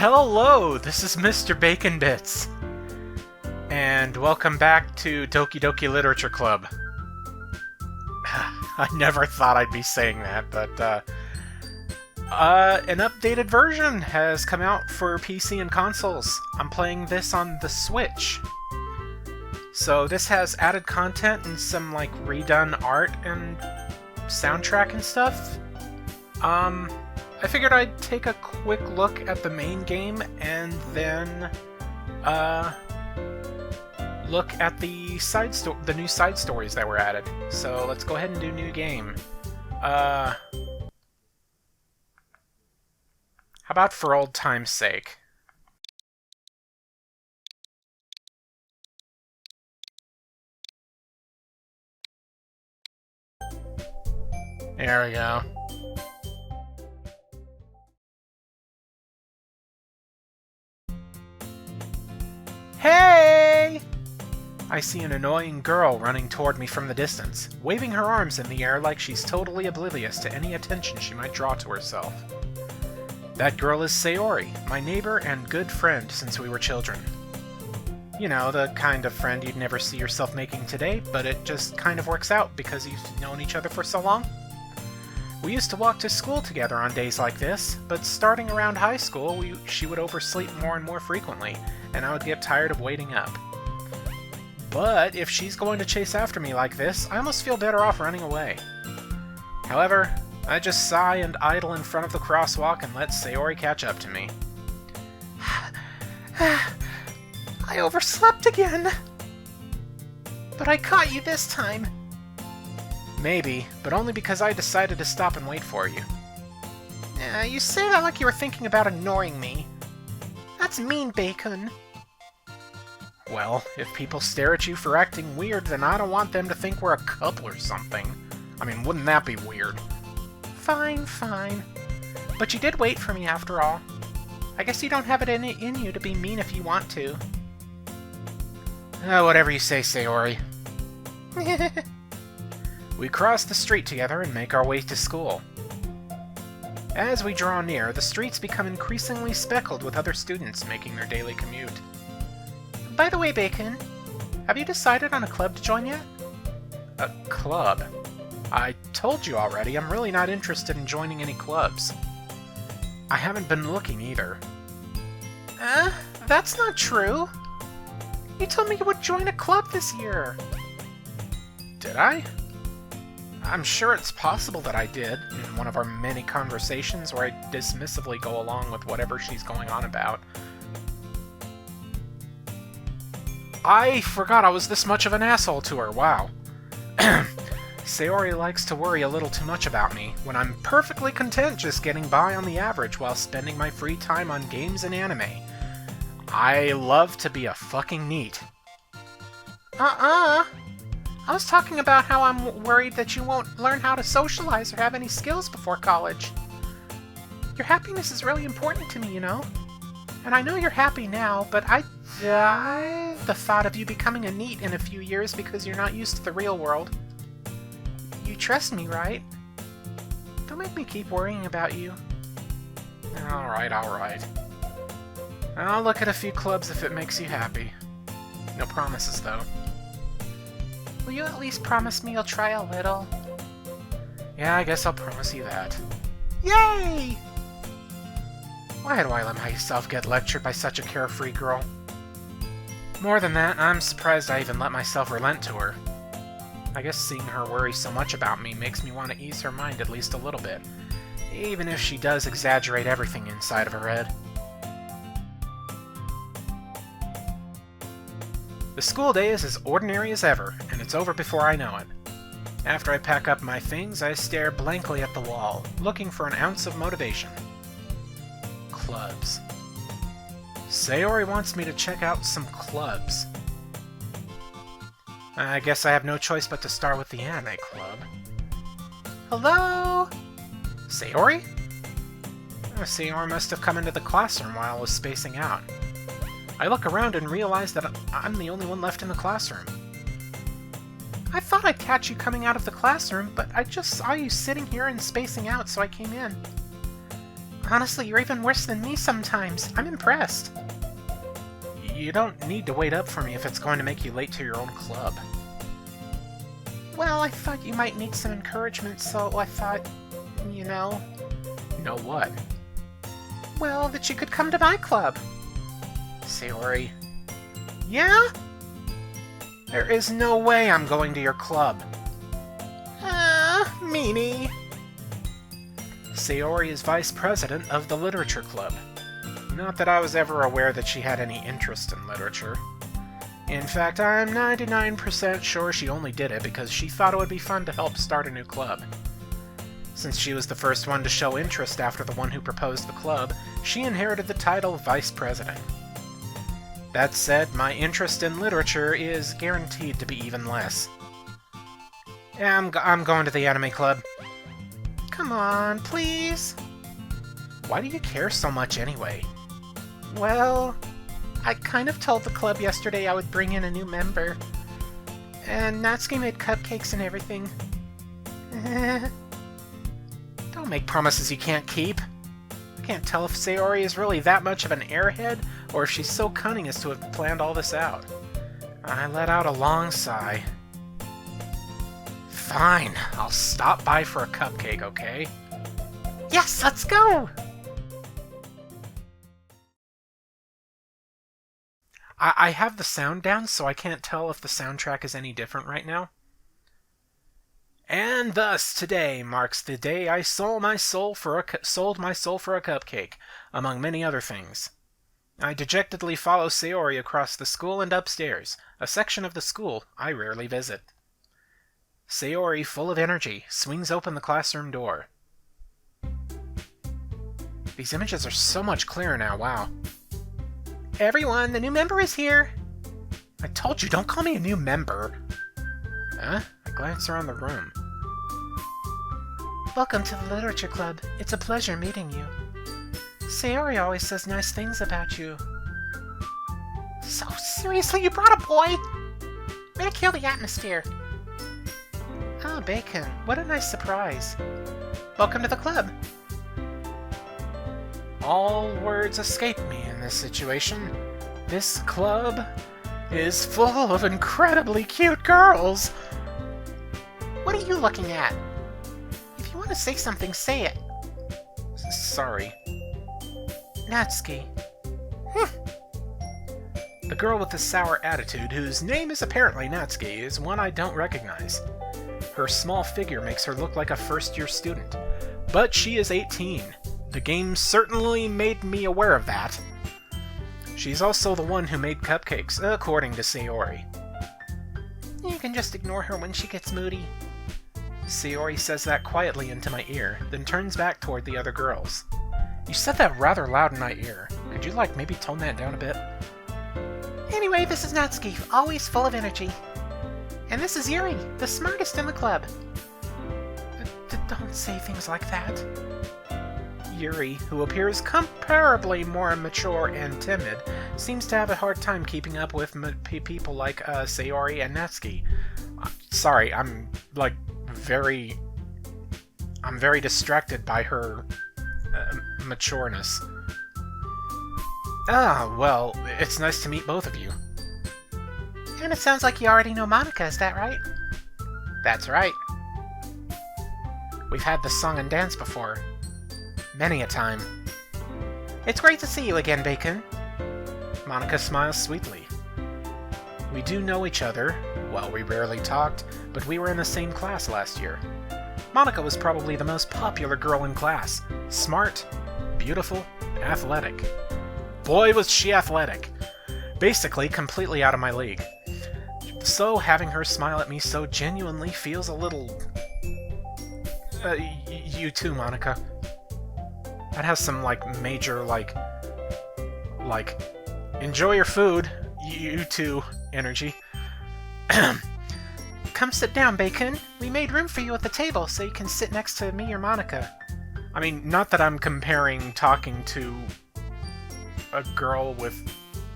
Hello, this is Mr. Bacon Bits, and welcome back to Doki Literature Club. I never thought I'd be saying that, but an updated version has come out for PC and consoles. I'm playing this on the Switch. So this has added content and some, like, redone art and soundtrack and stuff. I figured I'd take a quick look at the main game and then look at the new side stories that were added. So let's go ahead and do new game. How about for old time's sake? There we go. Hey! I see an annoying girl running toward me from the distance, waving her arms in the air like she's totally oblivious to any attention she might draw to herself. That girl is Sayori, my neighbor and good friend since we were children. You know, the kind of friend you'd never see yourself making today, but it just kind of works out because you've known each other for so long. We used to walk to school together on days like this, but starting around high school, she would oversleep more and more frequently, and I would get tired of waiting up. But if she's going to chase after me like this, I almost feel better off running away. However, I just sigh and idle in front of the crosswalk and let Sayori catch up to me. I overslept again! But I caught you this time! Maybe, but only because I decided to stop and wait for you. You say that like you were thinking about ignoring me. That's mean, Bacon. Well, if people stare at you for acting weird, then I don't want them to think we're a couple or something. I mean, wouldn't that be weird? Fine, fine. But you did wait for me after all. I guess you don't have it in you to be mean if you want to. Whatever you say, Sayori. We cross the street together and make our way to school. As we draw near, the streets become increasingly speckled with other students making their daily commute. By the way, Bacon, have you decided on a club to join yet? A club? I told you already, I'm really not interested in joining any clubs. I haven't been looking either. That's not true. You told me you would join a club this year. Did I? I'm sure it's possible that I did, in one of our many conversations where I dismissively go along with whatever she's going on about. I forgot I was this much of an asshole to her, wow. Sayori likes to worry a little too much about me, when I'm perfectly content just getting by on the average while spending my free time on games and anime. I love to be a fucking NEET. I was talking about how I'm worried that you won't learn how to socialize or have any skills before college. Your happiness is really important to me, you know? And I know you're happy now, but the thought of you becoming a NEET in a few years because you're not used to the real world. You trust me, right? Don't make me keep worrying about you. Alright. I'll look at a few clubs if it makes you happy. No promises, though. Will you at least promise me you'll try a little? Yeah, I guess I'll promise you that. Yay! Why do I let myself get lectured by such a carefree girl? More than that, I'm surprised I even let myself relent to her. I guess seeing her worry so much about me makes me want to ease her mind at least a little bit, even if she does exaggerate everything inside of her head. The school day is as ordinary as ever, and it's over before I know it. After I pack up my things, I stare blankly at the wall, looking for an ounce of motivation. Clubs. Sayori wants me to check out some clubs. I guess I have no choice but to start with the anime club. Hello? Sayori? Sayori must have come into the classroom while I was spacing out. I look around and realize that I'm the only one left in the classroom. I thought I'd catch you coming out of the classroom, but I just saw you sitting here and spacing out, so I came in. Honestly, you're even worse than me sometimes. I'm impressed. You don't need to wait up for me if it's going to make you late to your own club. Well, I thought you might need some encouragement, so I thought, you know... You know what? Well, that you could come to my club. Sayori. Yeah? There is no way I'm going to your club. Meanie. Sayori is vice president of the literature club. Not that I was ever aware that she had any interest in literature. In fact, I'm 99% sure she only did it because she thought it would be fun to help start a new club. Since she was the first one to show interest after the one who proposed the club, she inherited the title Vice President. That said, my interest in literature is guaranteed to be even less. Yeah, I'm going to the anime club. Come on, please. Why do you care so much anyway? Well, I kind of told the club yesterday I would bring in a new member. And Natsuki made cupcakes and everything. Don't make promises you can't keep. I can't tell if Sayori is really that much of an airhead, or if she's so cunning as to have planned all this out. I let out a long sigh. Fine, I'll stop by for a cupcake, okay? Yes, let's go! I have the sound down, so I can't tell if the soundtrack is any different right now. And thus, today marks the day I sold my soul for a cupcake, among many other things. I dejectedly follow Sayori across the school and upstairs, a section of the school I rarely visit. Sayori, full of energy, swings open the classroom door. These images are so much clearer now, wow. Everyone, the new member is here! I told you, don't call me a new member! Huh? I glance around the room. Welcome to the Literature Club. It's a pleasure meeting you. Sayori always says nice things about you. So seriously, you brought a boy? Way to kill the atmosphere. Oh, Bacon, what a nice surprise. Welcome to the club. All words escape me in this situation. This club is full of incredibly cute girls. What are you looking at? If you want to say something, say it. Sorry. Natsuki. The girl with the sour attitude, whose name is apparently Natsuki, is one I don't recognize. Her small figure makes her look like a first-year student. But she is 18. The game certainly made me aware of that. She's also the one who made cupcakes, according to Sayori. You can just ignore her when she gets moody. Sayori says that quietly into my ear, then turns back toward the other girls. You said that rather loud in my ear. Could you, maybe tone that down a bit? Anyway, this is Natsuki, always full of energy. And this is Yuri, the smartest in the club. Don't say things like that. Yuri, who appears comparably more mature and timid, seems to have a hard time keeping up with people like Sayori and Natsuki. Sorry, I'm very distracted by her matureness. Ah, well, it's nice to meet both of you. And it sounds like you already know Monica, is that right? That's right. We've had this song and dance before. Many a time. It's great to see you again, Bacon. Monica smiles sweetly. We do know each other. Well, we rarely talked, but we were in the same class last year. Monica was probably the most popular girl in class. Smart, beautiful, athletic. Boy, was she athletic. Basically, completely out of my league. So, having her smile at me so genuinely feels a little... you too, Monica. That has some, major, enjoy your food, you too, energy. Come sit down, Bacon. We made room for you at the table so you can sit next to me or Monica. I mean, not that I'm comparing talking to a girl with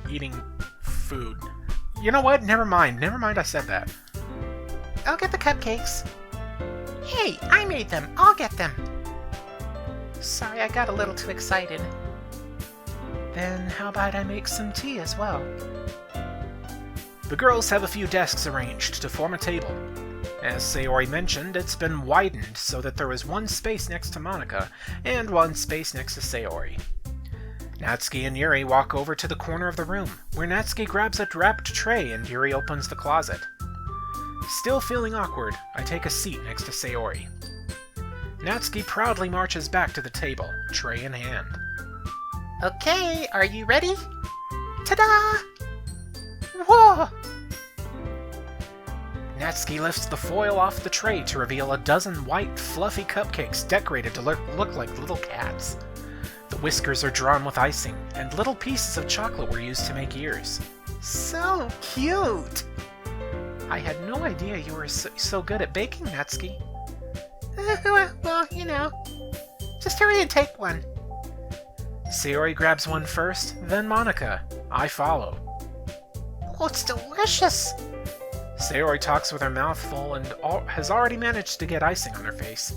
eating food. You know what? Never mind I said that. I'll get the cupcakes. Hey, I made them. I'll get them. Sorry, I got a little too excited. Then how about I make some tea as well? The girls have a few desks arranged to form a table. As Sayori mentioned, it's been widened so that there is one space next to Monica and one space next to Sayori. Natsuki and Yuri walk over to the corner of the room, where Natsuki grabs a wrapped tray and Yuri opens the closet. Still feeling awkward, I take a seat next to Sayori. Natsuki proudly marches back to the table, tray in hand. Okay, are you ready? Ta-da! Whoa! Natsuki lifts the foil off the tray to reveal a dozen white, fluffy cupcakes decorated to look like little cats. The whiskers are drawn with icing, and little pieces of chocolate were used to make ears. So cute! I had no idea you were so good at baking, Natsuki. Well, you know. Just hurry and take one. Sayori grabs one first, then Monica. I follow. Oh, it's delicious! Sayori talks with her mouth full and has already managed to get icing on her face.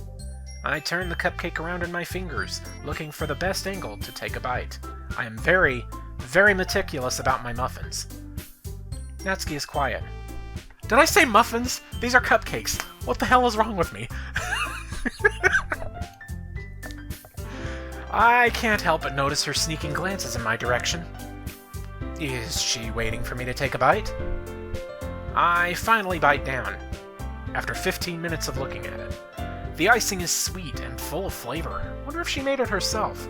I turn the cupcake around in my fingers, looking for the best angle to take a bite. I am very, very meticulous about my muffins. Natsuki is quiet. Did I say muffins? These are cupcakes. What the hell is wrong with me? I can't help but notice her sneaking glances in my direction. Is she waiting for me to take a bite? I finally bite down, after 15 minutes of looking at it. The icing is sweet and full of flavor. Wonder if she made it herself.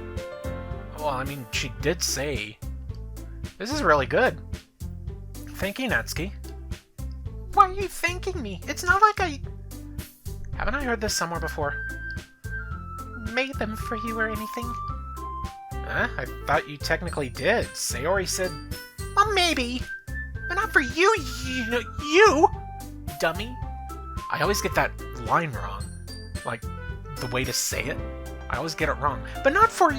Well, I mean, she did say... This is really good. Thank you, Natsuki. Why are you thanking me? It's not like I... Haven't I heard this somewhere before? Made them for you or anything? I thought you technically did. Sayori said... Well, maybe. But not for you, you dummy. I always get that line wrong. Like, the way to say it. I always get it wrong. But not for,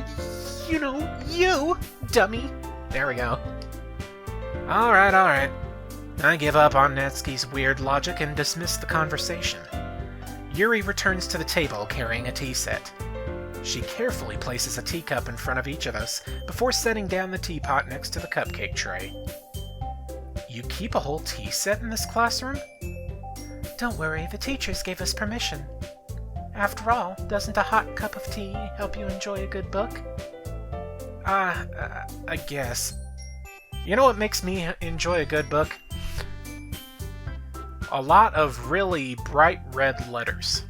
you, dummy. There we go. Alright. I give up on Natsuki's weird logic and dismiss the conversation. Yuri returns to the table carrying a tea set. She carefully places a teacup in front of each of us before setting down the teapot next to the cupcake tray. You keep a whole tea set in this classroom? Don't worry, the teachers gave us permission. After all, doesn't a hot cup of tea help you enjoy a good book? I guess. You know what makes me enjoy a good book? A lot of really bright red letters.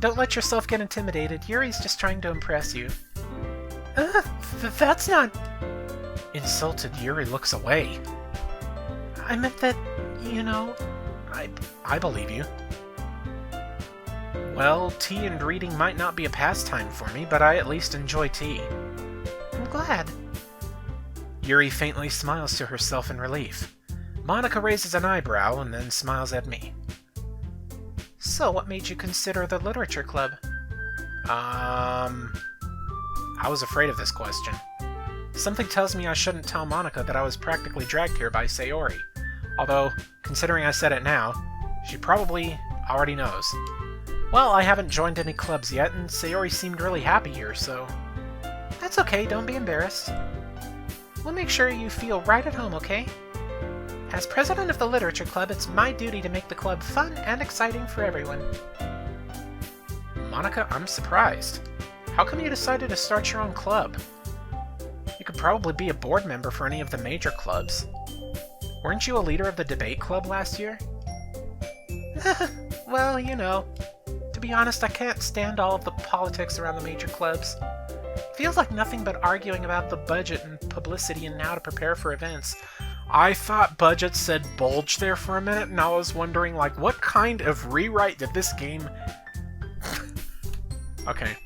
Don't let yourself get intimidated. Yuri's just trying to impress you. That's not... Insulted Yuri looks away. I meant that, I believe you. Well, tea and reading might not be a pastime for me, but I at least enjoy tea. I'm glad. Yuri faintly smiles to herself in relief. Monica raises an eyebrow and then smiles at me. So, what made you consider the literature club? I was afraid of this question. Something tells me I shouldn't tell Monica that I was practically dragged here by Sayori. Although, considering I said it now, she probably already knows. Well, I haven't joined any clubs yet, and Sayori seemed really happy here, so... That's okay, don't be embarrassed. We'll make sure you feel right at home, okay? As president of the literature club, it's my duty to make the club fun and exciting for everyone. Monica, I'm surprised. How come you decided to start your own club? You could probably be a board member for any of the major clubs. Weren't you a leader of the debate club last year? Well, to be honest, I can't stand all of the politics around the major clubs. It feels like nothing but arguing about the budget and publicity and how to prepare for events. I thought budget said bulge there for a minute, and I was wondering, what kind of rewrite did this game... Okay.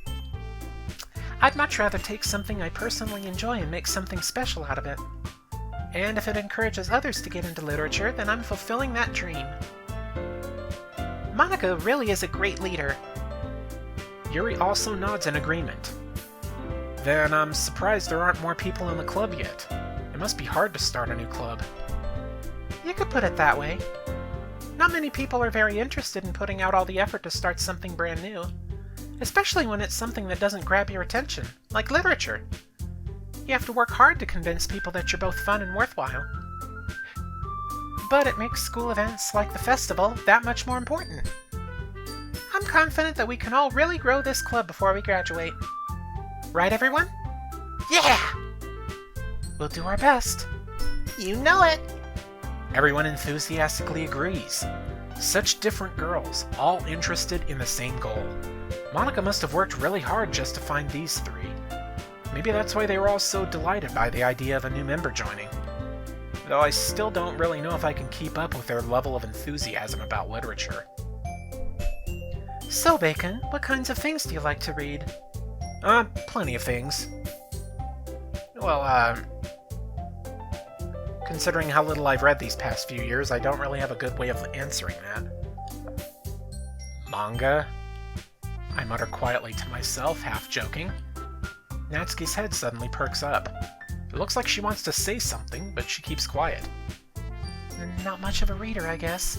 I'd much rather take something I personally enjoy and make something special out of it. And if it encourages others to get into literature, then I'm fulfilling that dream. Monica really is a great leader. Yuri also nods in agreement. Then I'm surprised there aren't more people in the club yet. It must be hard to start a new club. You could put it that way. Not many people are very interested in putting out all the effort to start something brand new, especially when it's something that doesn't grab your attention, like literature. You have to work hard to convince people that you're both fun and worthwhile. But it makes school events like the festival that much more important. I'm confident that we can all really grow this club before we graduate. Right, everyone? Yeah! We'll do our best. You know it! Everyone enthusiastically agrees. Such different girls, all interested in the same goal. Monica must have worked really hard just to find these three. Maybe that's why they were all so delighted by the idea of a new member joining. Though I still don't really know if I can keep up with their level of enthusiasm about literature. So, Bacon, what kinds of things do you like to read? Plenty of things. Well, considering how little I've read these past few years, I don't really have a good way of answering that. Manga? I mutter quietly to myself, half joking. Natsuki's head suddenly perks up. It looks like she wants to say something, but she keeps quiet. Not much of a reader, I guess.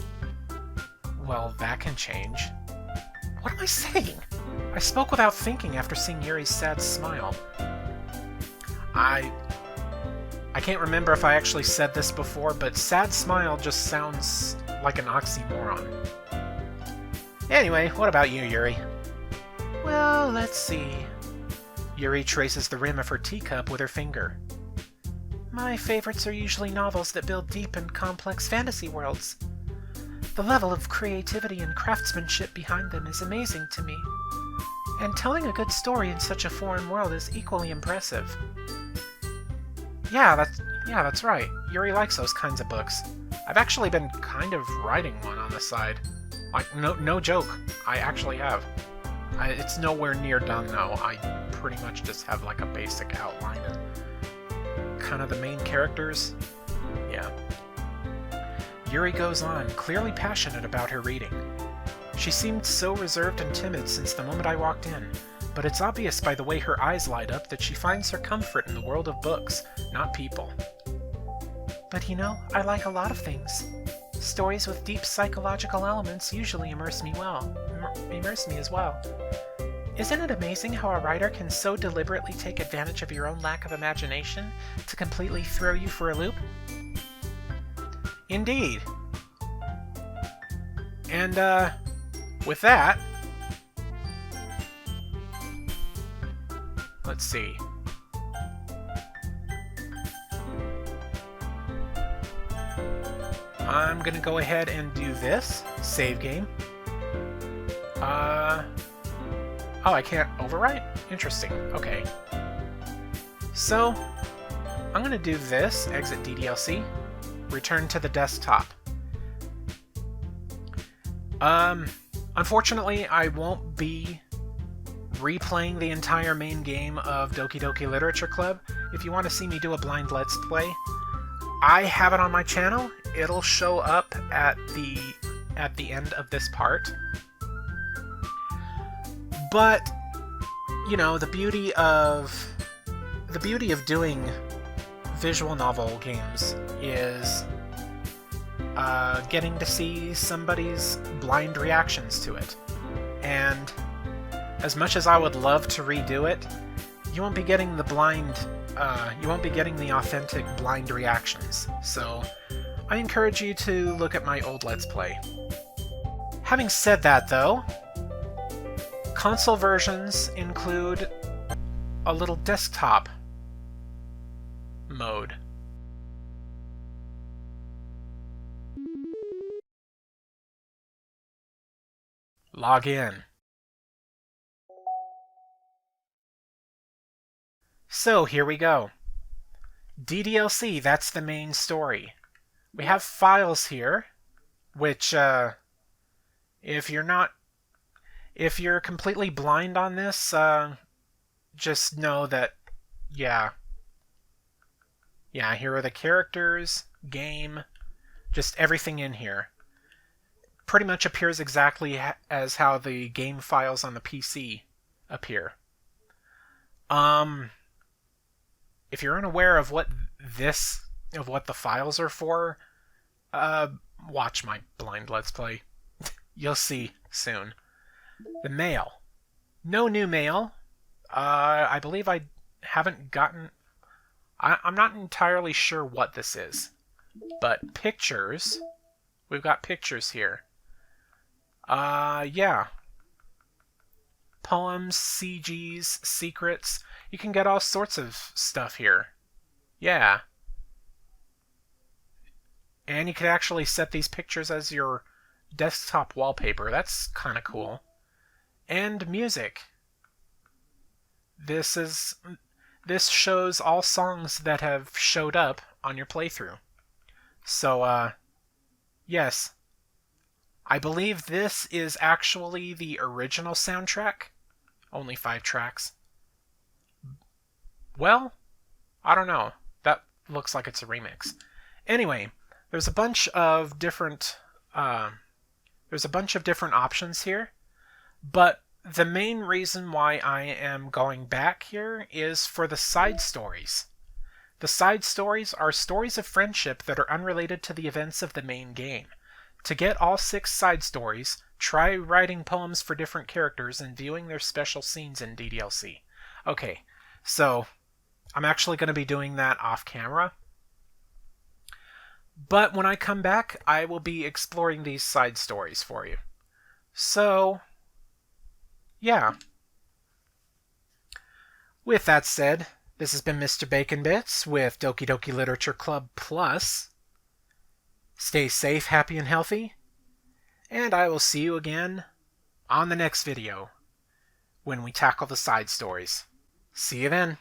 Well, that can change. What am I saying? I spoke without thinking after seeing Yuri's sad smile. I can't remember if I actually said this before, but sad smile just sounds like an oxymoron. Anyway, what about you, Yuri? Well, let's see. Yuri traces the rim of her teacup with her finger. My favorites are usually novels that build deep and complex fantasy worlds. The level of creativity and craftsmanship behind them is amazing to me. And telling a good story in such a foreign world is equally impressive. Yeah, that's right. Yuri likes those kinds of books. I've actually been kind of writing one on the side. Like, no joke. I actually have. It's nowhere near done, though. I pretty much just have, like, a basic outline and kind of the main characters. Yeah. Yuri goes on, clearly passionate about her reading. She seemed so reserved and timid since the moment I walked in, but it's obvious by the way her eyes light up that she finds her comfort in the world of books, not people. But you know, I like a lot of things. Stories with deep psychological elements usually immerse me as well. Isn't it amazing how a writer can so deliberately take advantage of your own lack of imagination to completely throw you for a loop? Indeed. And, with that, let's see. I'm gonna go ahead and do this. Save game. Oh, I can't overwrite? Interesting. Okay. So, I'm gonna do this. Exit DDLC. Return to the desktop. Unfortunately, I won't be replaying the entire main game of Doki Doki Literature Club. If you want to see me do a blind Let's Play, I have it on my channel. It'll show up at the end of this part. But, you know, the beauty of doing visual novel games is getting to see somebody's blind reactions to it. And as much as I would love to redo it, you won't be getting the authentic blind reactions. So I encourage you to look at my old Let's Play. Having said that, though, console versions include a little desktop mode. Log in. So here we go. DDLC, that's the main story. We have files here, which, if you're completely blind on this, just know that, yeah, here are the characters, game, just everything in here. Pretty much appears exactly as how the game files on the PC appear. If you're unaware of what the files are for, Uh, watch my blind Let's Play. You'll see soon. The mail. No new mail. I believe I haven't gotten... I'm not entirely sure what this is. But pictures. We've got pictures here. Yeah. Poems, CGs, secrets. You can get all sorts of stuff here. Yeah. And you could actually set these pictures as your desktop wallpaper. That's kind of cool. And music. This shows all songs that have showed up on your playthrough. So, yes. I believe this is actually the original soundtrack. Only 5 tracks. Well, I don't know. That looks like it's a remix. Anyway, there's a bunch of different options here, but the main reason why I am going back here is for the side stories. The side stories are stories of friendship that are unrelated to the events of the main game. To get all 6 side stories, try writing poems for different characters and viewing their special scenes in DDLC. Okay, so I'm actually going to be doing that off camera. But when I come back, I will be exploring these side stories for you. So, yeah. With that said, this has been Mr. Bacon Bits with Doki Doki Literature Club Plus. Stay safe, happy, and healthy, and I will see you again on the next video when we tackle the side stories. See you then.